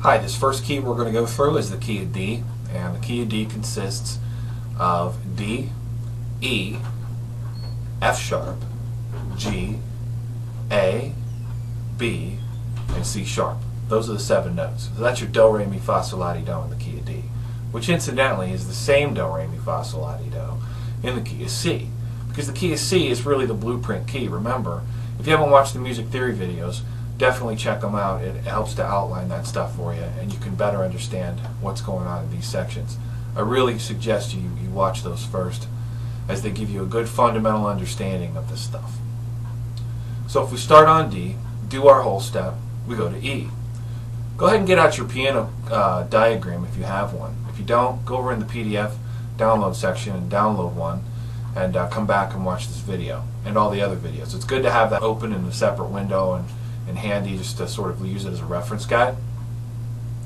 Hi, this first key we're going to go through is the key of D, and the key of D consists of D, E, F sharp, G, A, B, and C sharp. Those are the 7 notes. So that's your do, re, mi, fa, sol, la, ti, do in the key of D, which incidentally is the same do, re, mi, fa, sol, la, ti, do in the key of C, because the key of C is really the blueprint key. Remember, if you haven't watched the music theory videos, definitely check them out. It helps to outline that stuff for you, and you can better understand what's going on in these sections. I really suggest you watch those first, as they give you a good fundamental understanding of this stuff. So if we start on D, do our whole step, we go to E. Go ahead and get out your piano diagram if you have one. If you don't, go over in the PDF download section and download one, and come back and watch this video and all the other videos. It's good to have that open in a separate window and handy, just to sort of use it as a reference guide.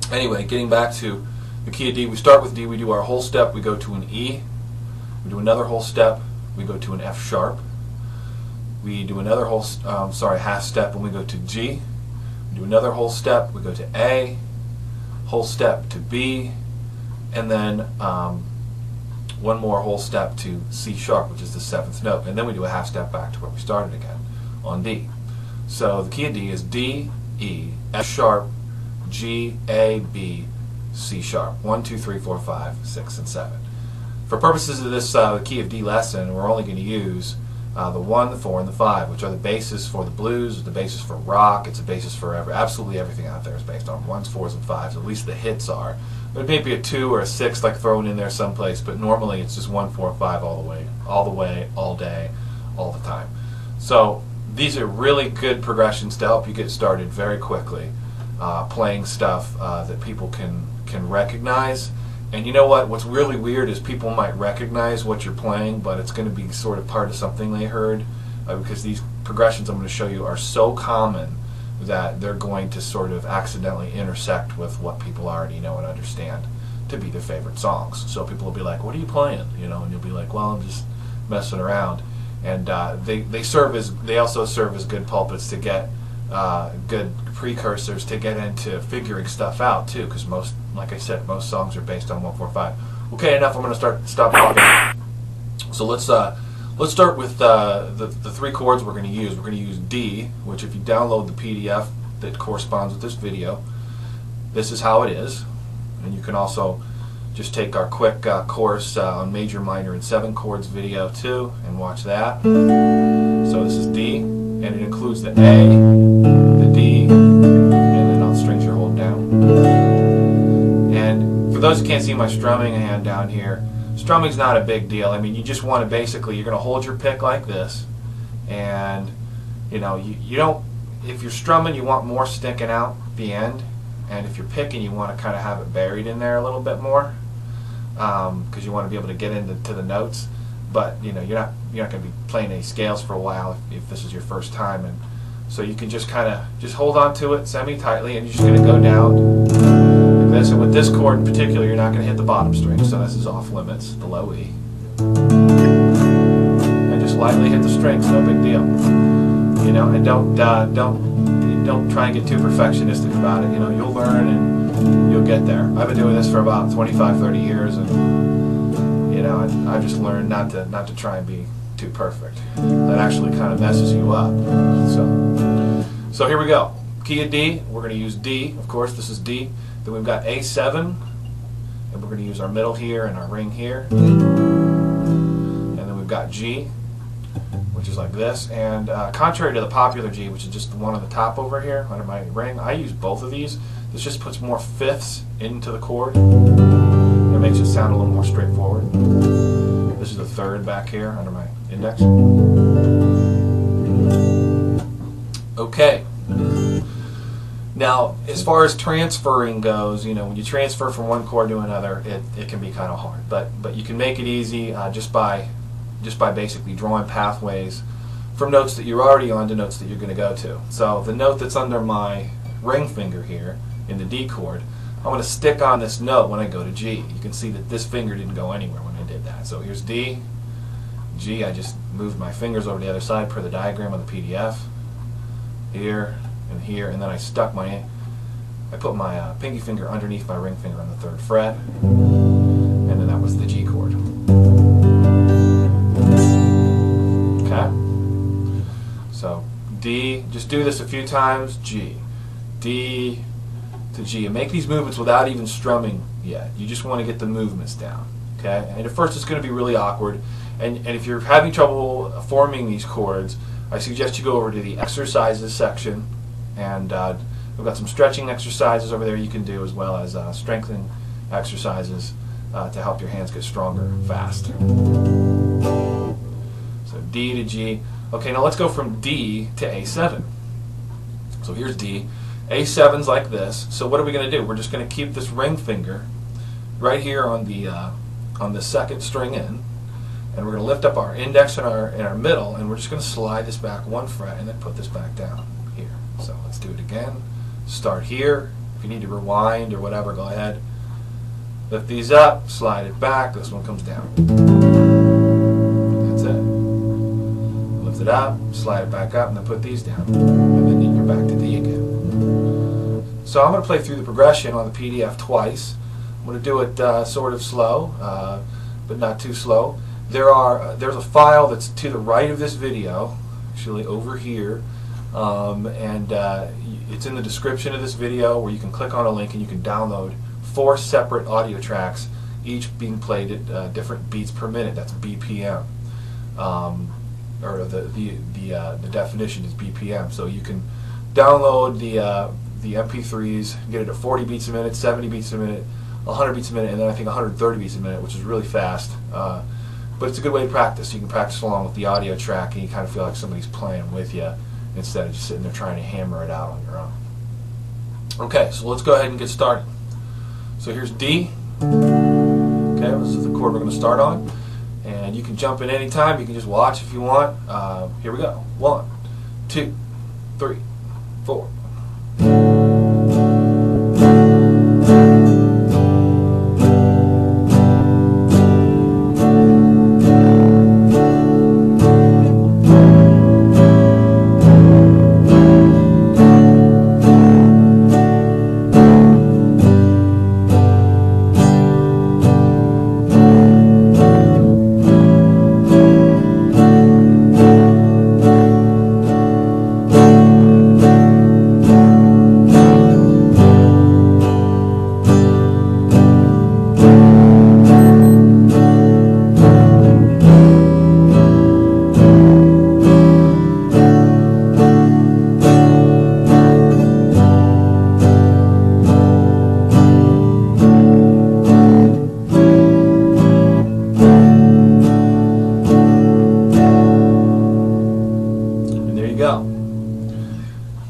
Anyway, getting back to the key of D, we start with D, we do our whole step, we go to an E, we do another whole step, we go to an F sharp, we do another whole, half step, and we go to G, we do another whole step, we go to A, whole step to B, and then one more whole step to C sharp, which is the 7th note, and then we do a half step back to where we started again on D. So the key of D is D, E, F sharp, G, A, B, C sharp. 1, 2, 3, 4, 5, 6, and 7. For purposes of this key of D lesson, we're only going to use the 1, the 4, and the 5, which are the basis for the blues, the basis for rock. It's a basis for absolutely everything out there is based on 1s, 4s, and 5s. At least the hits are. There may be a 2 or a 6 like thrown in there someplace, but normally it's just 1, 4, 5 all the way, all day, all the time. So these are really good progressions to help you get started very quickly, playing stuff that people can recognize. And you know what? What's really weird is people might recognize what you're playing, but it's going to be sort of part of something they heard, because these progressions I'm going to show you are so common that they're going to sort of accidentally intersect with what people already know and understand to be their favorite songs. So people will be like, "What are you playing?" You know, and you'll be like, "Well, I'm just messing around." And they also serve as good pulpits to get good precursors to get into figuring stuff out too, because like I said, most songs are based on 1, 4, 5. Okay, enough. I'm going to stop talking. So let's start with the 3 chords we're going to use. We're going to use D, which if you download the PDF that corresponds with this video, this is how it is. And you can also just take our quick course on major, minor, and 7 chords video too, and watch that. So this is D, and it includes the A, the D, and then all the strings you're holding down. And for those who can't see my strumming hand down here, strumming's not a big deal. I mean, you just want to basically, you're going to hold your pick like this, and you know, you don't, if you're strumming, you want more sticking out the end, and if you're picking, you want to kind of have it buried in there a little bit more, because you want to be able to get into the notes. But you know, you're not going to be playing any scales for a while if this is your first time, and so you can just kind of hold on to it semi-tightly, and you're just going to go down like this. And with this chord in particular, you're not going to hit the bottom string, so this is off limits, the low E. And just lightly hit the strings, no big deal. You know, and don't try and get too perfectionistic about it. You know, you'll learn and you'll get there. I've been doing this for about 25, 30 years, and you know, I've just learned not to try and be too perfect. That actually kind of messes you up. So here we go. Key of D. We're going to use D. Of course, this is D. Then we've got A7, and we're going to use our middle here and our ring here. And then we've got G, which is like this. And contrary to the popular G, which is just the one on the top over here under my ring, I use both of these. This just puts more fifths into the chord. It makes it sound a little more straightforward. This is the 3rd back here under my index. Okay. Now, as far as transferring goes, you know, when you transfer from one chord to another, it can be kind of hard. But you can make it easy just by basically drawing pathways from notes that you're already on to notes that you're going to go to. So the note that's under my ring finger here in the D chord, I'm going to stick on this note when I go to G. You can see that this finger didn't go anywhere when I did that. So here's D, G, I just moved my fingers over to the other side per the diagram on the PDF, here and here, and then I stuck my I put my pinky finger underneath my ring finger on the 3rd fret, and then that was the G chord. Okay? So D, just do this a few times, G, D to G, and make these movements without even strumming yet. You just want to get the movements down. Okay? And at first it's going to be really awkward, and if you're having trouble forming these chords, I suggest you go over to the exercises section, and we've got some stretching exercises over there you can do, as well as strengthening exercises to help your hands get stronger fast. So D to G. Okay, now let's go from D to A7. So here's D. A7's like this. So what are we going to do? We're just going to keep this ring finger right here on the 2nd string in, and we're going to lift up our index in our middle, and we're just going to slide this back 1 fret and then put this back down here. So let's do it again. Start here. If you need to rewind or whatever, go ahead. Lift these up, slide it back. This one comes down. That's it. Lift it up, slide it back up, and then put these down. And then you're back to D again. So I'm going to play through the progression on the PDF twice. I'm going to do it sort of slow, but not too slow. There's a file that's to the right of this video, actually over here, and it's in the description of this video, where you can click on a link and you can download 4 separate audio tracks, each being played at different beats per minute. That's BPM, or the definition is BPM. So you can download the MP3s, get it at 40 beats a minute, 70 beats a minute, 100 beats a minute, and then I think 130 beats a minute, which is really fast. But it's a good way to practice. You can practice along with the audio track, and you kind of feel like somebody's playing with you instead of just sitting there trying to hammer it out on your own. Okay, so let's go ahead and get started. So here's D. Okay, this is the chord we're going to start on. And you can jump in any time. You can just watch if you want. Here we go. 1, 2, 3, 4.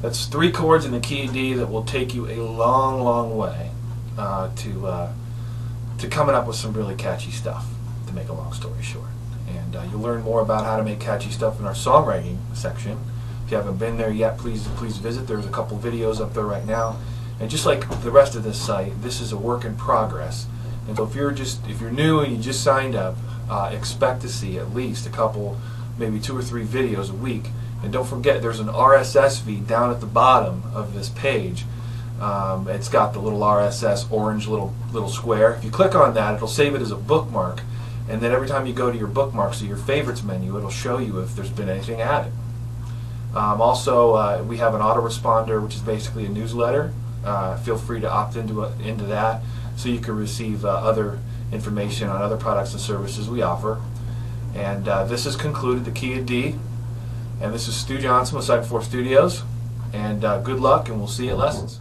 That's 3 chords in the key of D that will take you a long, long way to coming up with some really catchy stuff, to make a long story short. And you'll learn more about how to make catchy stuff in our songwriting section. If you haven't been there yet, please visit. There's a couple videos up there right now. And just like the rest of this site, this is a work in progress. And so if you're new and you just signed up, expect to see at least a couple, maybe 2 or 3 videos a week. And don't forget, there's an RSS feed down at the bottom of this page. It's got the little RSS orange little square. If you click on that, it'll save it as a bookmark. And then every time you go to your bookmarks or your favorites menu, it'll show you if there's been anything added. Also, we have an autoresponder, which is basically a newsletter. Feel free to opt into that so you can receive other information on other products and services we offer. And this has concluded the key of D. And this is Stu Johnson with Cyber 4 Studios. And good luck, and we'll see you at lessons.